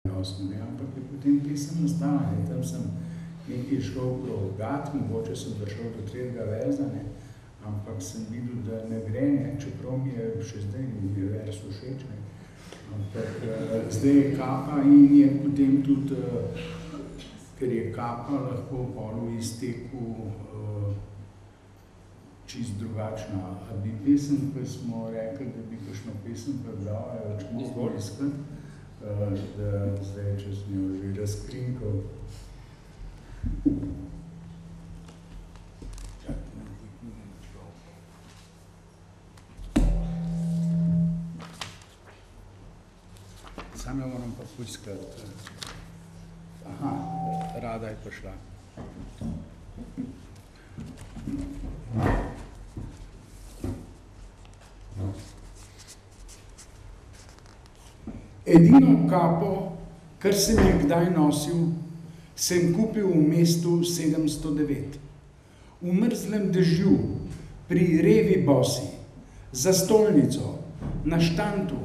osnovi, ampak je potem pesem nastala, tam sem nekaj šel gat, mogoče sem došel do tretjega verza, ne, ampak sem videl, da ne gre, ne, čeprav mi je še zdaj mi je vers všeč, ne, ampak zdaj je Kapa in je potem tudi, ker je Kapa lahko polu izteku čist drugačna. A bi pesem, ko smo rekli, da bi kakšno pesem prebral, je več mogel iskati, da zdaj, če sem jo že razkrinkal. Sam jo moram pa poiskati. Aha, Rada je prišla. Edino kapo, kar sem je kdaj nosil, sem kupil v mestu 709. V mrzlem dežju, pri revi bosi, za stolnico, na štantu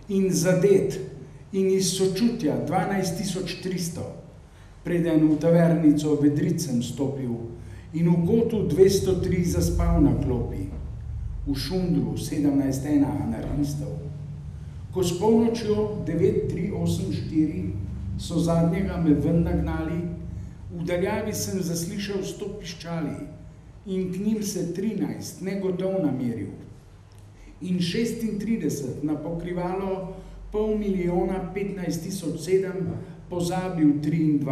in zadet in iz sočutja 12.300, preden v tavernico Vedric sem stopil in v kotu 203 zaspal na klopi, v šundru 17.1 anarhistov. Ko s polnočjo 9.384 so zadnjega me ven nagnali, v daljavi sem zaslišal 100 piščali in k njim se 13 negotov nameril in 36 na pokrivalo 5.015.007 pozabil 23,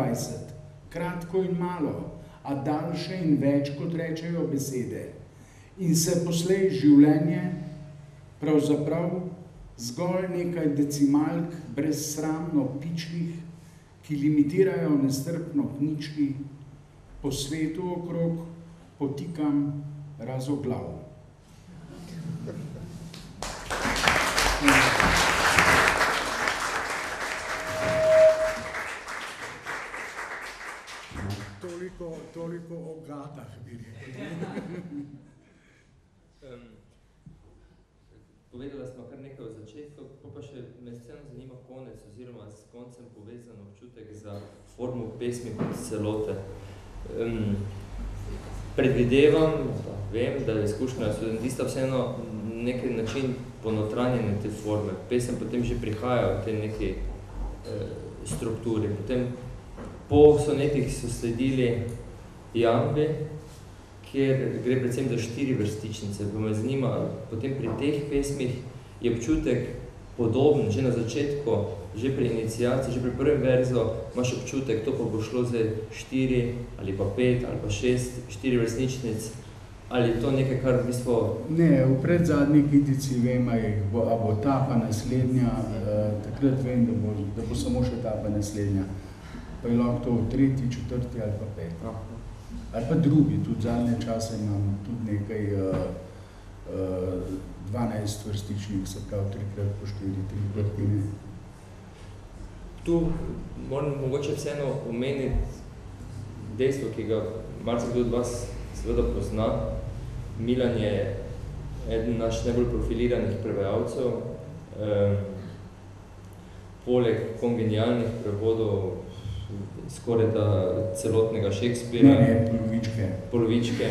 kratko in malo, a daljše in več, kot rečejo besede. In se poslej življenje, pravzaprav zgolj nekaj decimalk brezsramno pičlih, ki limitirajo nestrpno k ničli, po svetu okrog potikam razoglav. Toliko o gatah, bi rekel. Povedala smo kar nekaj o začetku, pa še me vseeno zanima konec, oziroma s koncem povezan občutek za formu pesmi kot celote. Predvidevam, vem, da je izkušnja studentista vseeno nekaj način ponotranjene te forme. Pesem potem že prihaja v tej neki strukturi. Potem po sonetih so sledili jambi, kjer gre predvsem za 4 vrstičnice. Pa me zanima, potem pri teh pesmih je občutek podoben, že na začetku, že pri inicijaciji, že pri prvem verzu, imaš občutek, to pa bo šlo zdaj 4 ali pa 5 ali pa 6, 4 vrstničnic, ali to nekaj, kar v bistvu... Ne, v predzadnji kitici vem, a bo ta pa naslednja, takrat vem, da bo samo še ta pa naslednja. Pa je lahko to v 3., 4. ali pa 5. Ali pa drugi, tudi zadnje čase imam tudi nekaj 12 vrstičnih, se pravi 3x po 4, 3x. Tu moram mogoče vseeno omeniti dejstvo, ki ga marsikdo od vas seveda pozna. Milan je eden naš najbolj profiliranih prevajalcev. Poleg kongenialnih prevodov skoraj da celotnega Shakespearea. Ne, polovičke.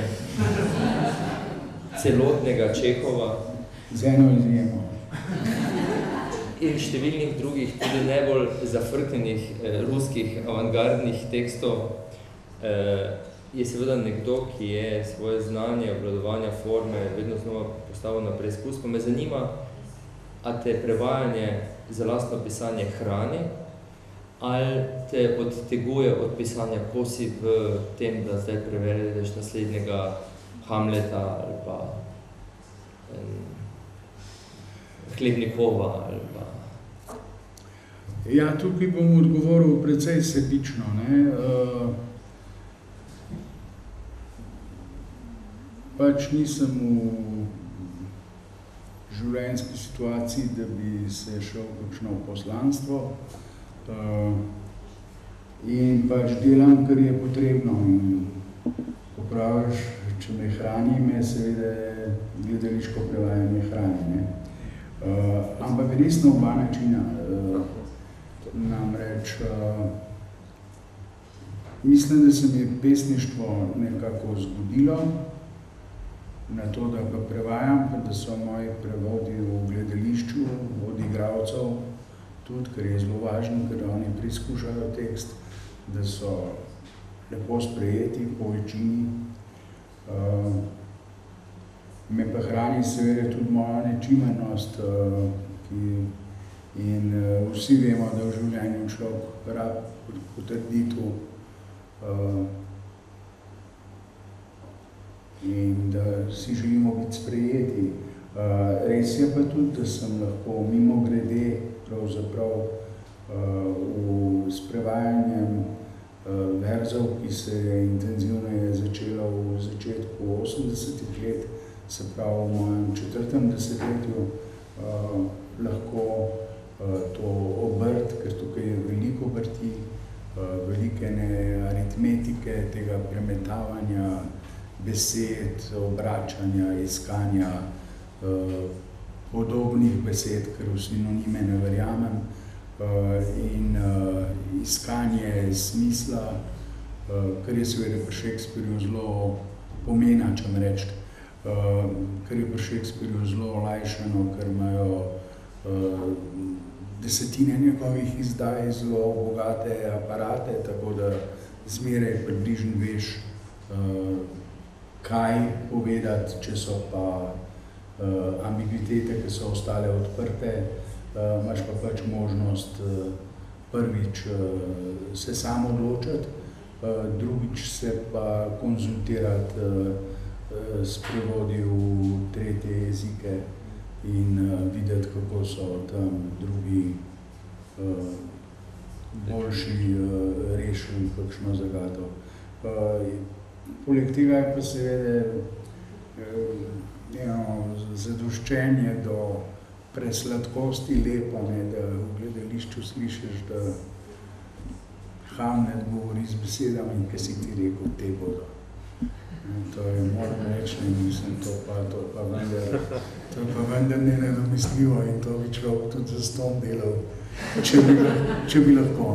Celotnega Čehova. Z eno izjemo. In številnih drugih, tudi najbolj zafrknenih ruskih avantgardnih tekstov. Je seveda nekdo, ki je svoje znanje, obvladovanja forme vedno znova postavil na preizkus. Pa me zanima, a te prevajanje za lastno pisanje hrani, ali te odteguje od pisanja, ko si v tem, da zdaj prevedeš naslednjega Hamleta ali pa Hlebnikova ali pa... Ja, tukaj bom odgovoril precej sebično, ne. Pač nisem v življenjski situaciji, da bi se šel kakšno poslanstvo. In pač delam, kar je potrebno. In ko praviš, če me hrani, me seveda gledališko prevajanje hrani, ne. Ampak res na oba načina. Namreč, mislim, da se mi je pesništvo nekako zgodilo na to, da ga prevajam, pa da so moji prevodi v gledališču od igralcev, tudi, ker je zelo važno, ker oni preizkušajo tekst, da so lepo sprejeti po večini. Me pa hrani seveda tudi moja nečimenost, in vsi vemo, da v življenju človek rad potrditev in da si želimo biti sprejeti. Res je pa tudi, da sem lahko mimo grede pravzaprav s prevajanjem verzov, ki se je intenzivno začela v začetku 80-ih let, se pravi v mojem 4. desetletju, lahko to obrt, ker tukaj je veliko obrti, velike aritmetike, tega premetavanja besed, obračanja, iskanja podobnih besed, ker v sinonime ne verjamem, in iskanje smisla, kar je seveda pri Shakespearju zelo pomena, če me reči, kar je pri Shakespearju zelo olajšano, ker imajo desetine njegovih izdaj zelo bogate aparate, tako da zmeraj približno veš, kaj povedati, če so pa ambiguitete, ki so ostale odprte, imaš pa pač možnost prvič se sam odločiti, drugič se pa konzultirati s prevodi v tretje jezike in videti, kako so tam drugi boljši rešili kakšno zagato. Poleg tega je pa seveda zadoščenje do presladkosti lepo, da v gledališču slišiš, da Hamlet govori z besedami, ki si ti rekel, te bodo. To je, moram reči, mislim, to pa vendar ne nedomisljivo in to bi človek tudi za ston delal, če bi lahko.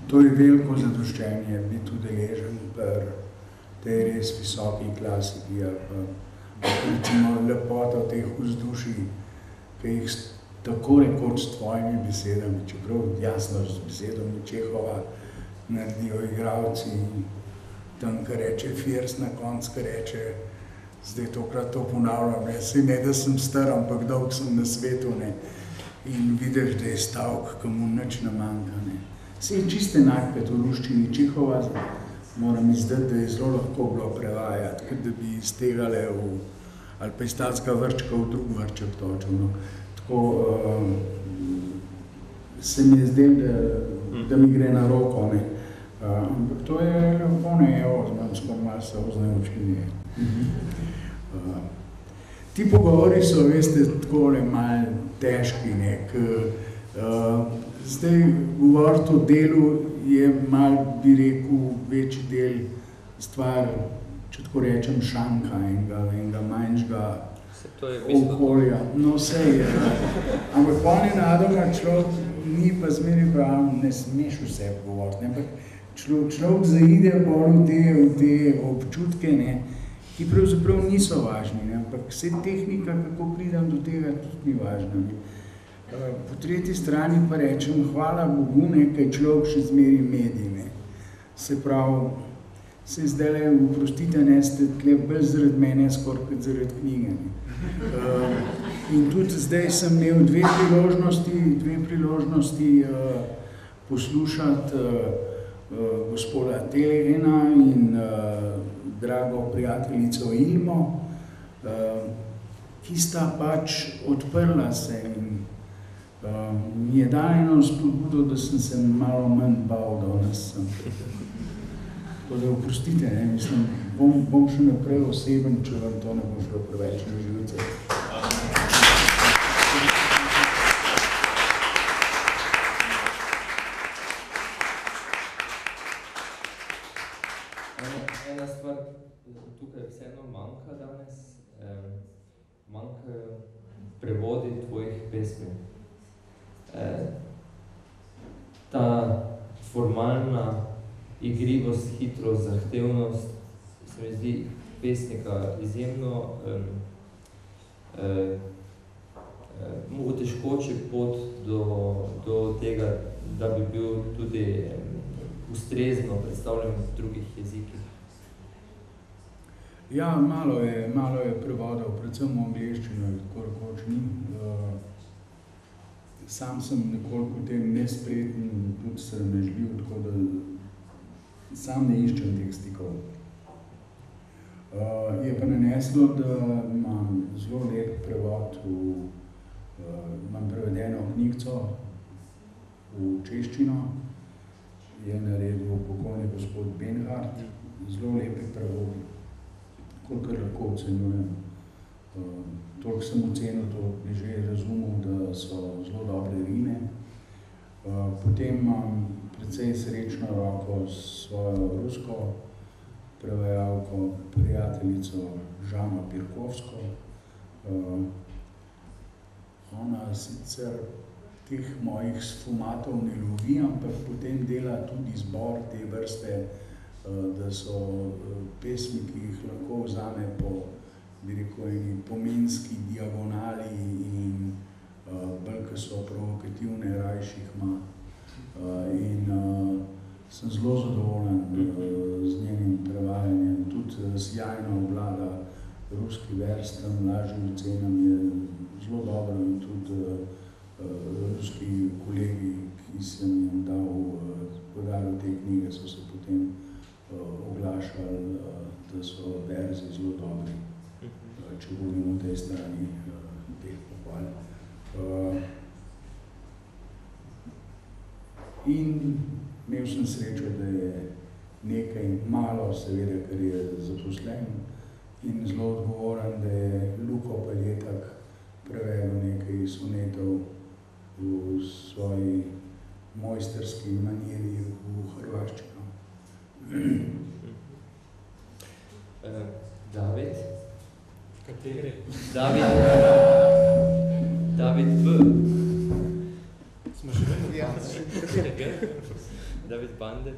To je veliko zadoščenje, biti udeležen pri tej res visoki klasiki, recimo lepota teh vzdušij, ki jih tako rekoč s tvojimi besedami, čeprav jasno z besedami Čehova naredijo igralci, tam, kar reče Fiers na konc, kar reče, zdaj tokrat to ponavljam, saj ne, da sem star, ampak dolg sem na svetu, ne, in vidiš, da je stavk, ki mu nič ne manjka, ne. Saj je čist enak, kot v ruščini Čehova, moram izdati, da je zelo lahko bilo prevajati, kot da bi iz tega ali pa iz tacka vrčka v drug vrček točil, no. Tako se mi je zdel, da mi gre na roko, ne. Ampak to je lepo, ne, evo, znam skoro malo se označili. Ti pogovori so, veste, takole malo težki, ne, zdaj govoriti o delu je malo, bi rekel, večji del stvar, če tako rečem, šanka, enega manjšega okolja. No, vse je. Ampak ponenadoma človek ni pa zmeraj prav, ne smeš vse govoriti, ne, ampak človek zaide bolj v te občutke, ne, ki pravzaprav niso važni, ne, ampak vse tehnika, kako pridem do tega, tudi ni važna. Ne. Po tretji strani pa rečem, hvala Bogu, ne, kaj človek še zmeri medij, ne. Se pravi, se zdajle, oprostite, ne, ste tle bolj zaradi mene, skoraj kot zaradi knjige, ne. In tudi zdaj sem imel dve priložnosti poslušati gospoda Telegena in drago prijateljico Ilmo, ki sta pač odprla se in mi je dala eno spodbudo, da sem se malo manj bal, da danes sem. Tako da oprostite, ne, mislim, bom še naprej oseben, če vam to ne bo šlo preveč na živce. Ena stvar tukaj vseeno manjka danes, manjkajo prevodi tvojih pesmi. ta formalna igrivost, hitrost, zahtevnost se mi zdi pesnika izjemno mu otežkoči pot do tega, da bi bil tudi ustrezno predstavljen v drugih jezikih. Ja, malo je prevodov, predvsem v angleščino, tako rekoč ni. Sam sem nekoliko v tem nespreten, tudi sramežljiv, tako da sam ne iščem teh stikov. Je pa naneslo, da imam zelo lep prevod imam prevedeno knjigico v češčino, je naredil pokojni gospod Benhart, zelo lepi prevodi, kolikor lahko ocenjujem. Toliko sem ocenil, to bi že razumel, da so zelo dobre rime. Potem imam precej srečno roko s svojo rusko prevajalko, prijateljico Žano Pirkovsko. Ona sicer teh mojih sfumatov ne lovi, ampak potem dela tudi zbor te vrste, da so pesmi, ki jih lahko vzame po, bi rekel, eni pomenski diagonali in bolj, ki so provokativne, rajših ima. In sem zelo zadovoljen z njenim prevajanjem. Tudi sjajno obvlada ruski vers, tam lažjim ocenam je zelo dobro in tudi ruski kolegi, ki sem jim dal podaril te knjige, so se potem oglašali, da so verzi zelo dobri, če govorimo o tej strani teh pohval. In imel sem srečo, da je nekaj malo, seveda, kar je zaposlen in zelo odgovoren, da je Luko Paljetak prevedel nekaj sonetov v svoji mojsterski maniri v hrvaščino. David? Kateri? David B. Smo še vedno David Bande.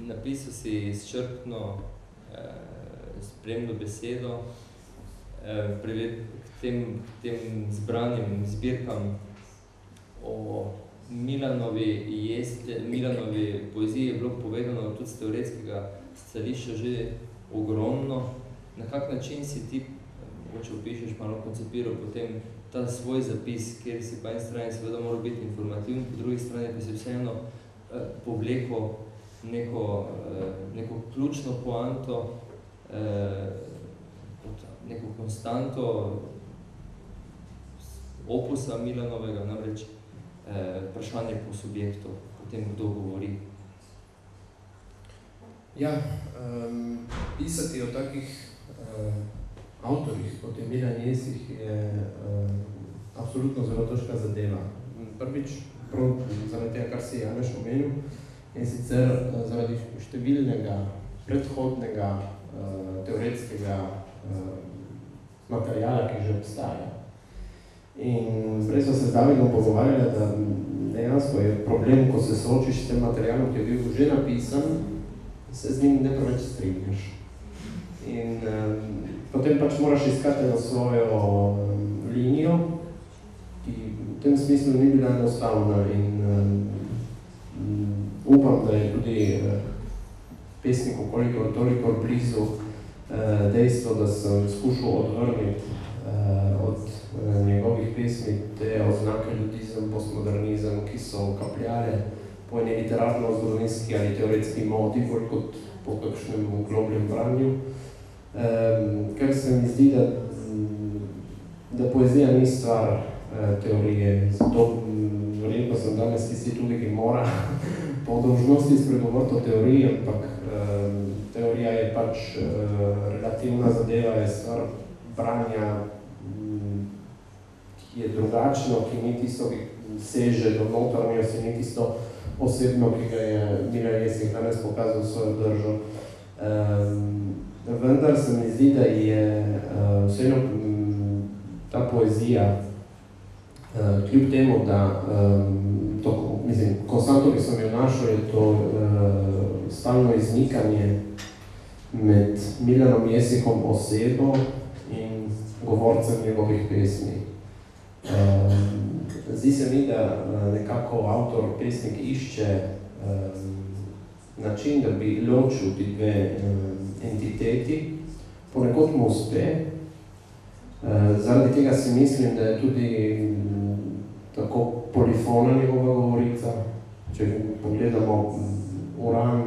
Napisal si izčrpno spremno besedo k tem zbranim zbirkam o Milanovi poeziji je bilo povedano tudi z teoretskega stališča že ogromno. Na kak način si ti, mogoče opišeš, malo koncepiral potem ta svoj zapis, kjer si po eni strani seveda mora biti informativn, po drugi strani pa si vseeno povleko neko ključno poanto, neko konstanto opusa Milanovega, namreč vprašanje po subjektu, potem kdo govori. Ja, pisati o takih avtorjih, kot je Milan Jesih, je absolutno zelo težka zadeva. Prvič, prav zaradi tega, kar si Janeš omenil, in sicer zaradi številnega, predhodnega, teoretskega materiala, ki že obstaja. In prej smo se z Davidom pogovarjali, da dejansko je problem, ko se soočiš s tem materialom, ki je bil že napisan, se z njim ne preveč strinjaš. In potem pač moraš iskati na svojo linijo, ki v tem smislu ni bila enostavna in upam, da je tudi pesniku kolikor toliko blizu dejstvo, da sem skušal odvrniti od njegovih pesmi te oznake ljudizem, postmodernizem, ki so kapljale po eni literarno-zgodovinski ali teoretski modi, bolj kot po kakšnem globljem branju. Ker se mi zdi, da poezija ni stvar teorije. Zato verjetno sem danes tisti tudi, ki mora po dolžnosti spregovoriti o teoriji, ampak teorija je pač relativna zadeva, je stvar branja, ki je drugačno, ki ni tisto, ki seže do notranjosti, ni tisto osebno, ki ga je Milan Jesih danes pokazal svojo držo. Vendar se mi zdi, da je vseeno ta poezija Kljub temu, da konstanto, ki sem jo našel, je to stalno iznikanje med Milanom Jesikom osebo in govorcem njegovih pesmi. Zdi se mi, da nekako avtor, pesnik išče način, da bi ločil ti dve entiteti, ponekod mu uspe. Zaradi tega si mislim, da je tudi tako polifona njegova govorica. Če pogledamo Uran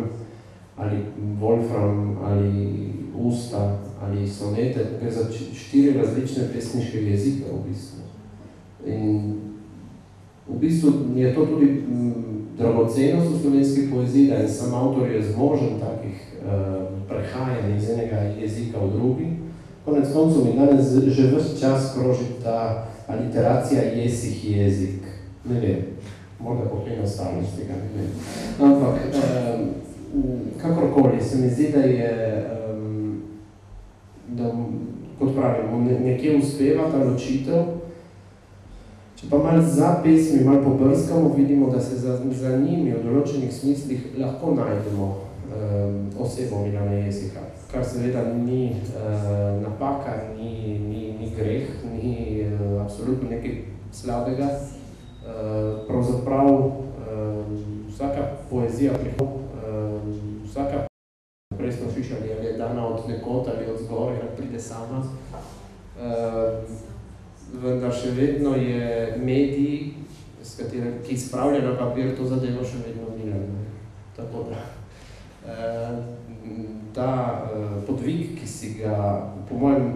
ali Wolfram ali Usta ali sonete, gre za 4 različne pesniške jezike v bistvu. In v bistvu je to tudi dragocenost v slovenski poeziji, da je sam avtor je zmožen takih prehajanj iz enega jezika v drugi. Konec koncev mi danes že ves čas kroži ta aliteracija jesih jezik. Ne vem, morda po enostavnosti tega, ne vem. Ampak, kakorkoli, se mi zdi, da je, da, kot pravimo, nekje uspeva ta ločitev. Če pa malo za pesmi, malo pobrskamo, vidimo, da se za njimi v določenih smislih lahko najdemo osebo Milana Jesika, kar seveda ni napaka, ni greh, ni absolutno nekaj slabega. Pravzaprav vsaka poezija vsaka, prej smo slišali, ali je dana od nekod ali od zgoraj, ali pride sama, vendar še vedno je medij, ki spravlja na papir to zadevo, še vedno Milan. Tako da ta podvig, ki si ga, po mojem,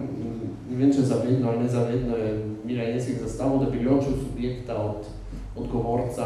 ne vem, če zavedno ali nezavedno, je Milan Jesik zastavil, da bi ločil subjekta od govorca,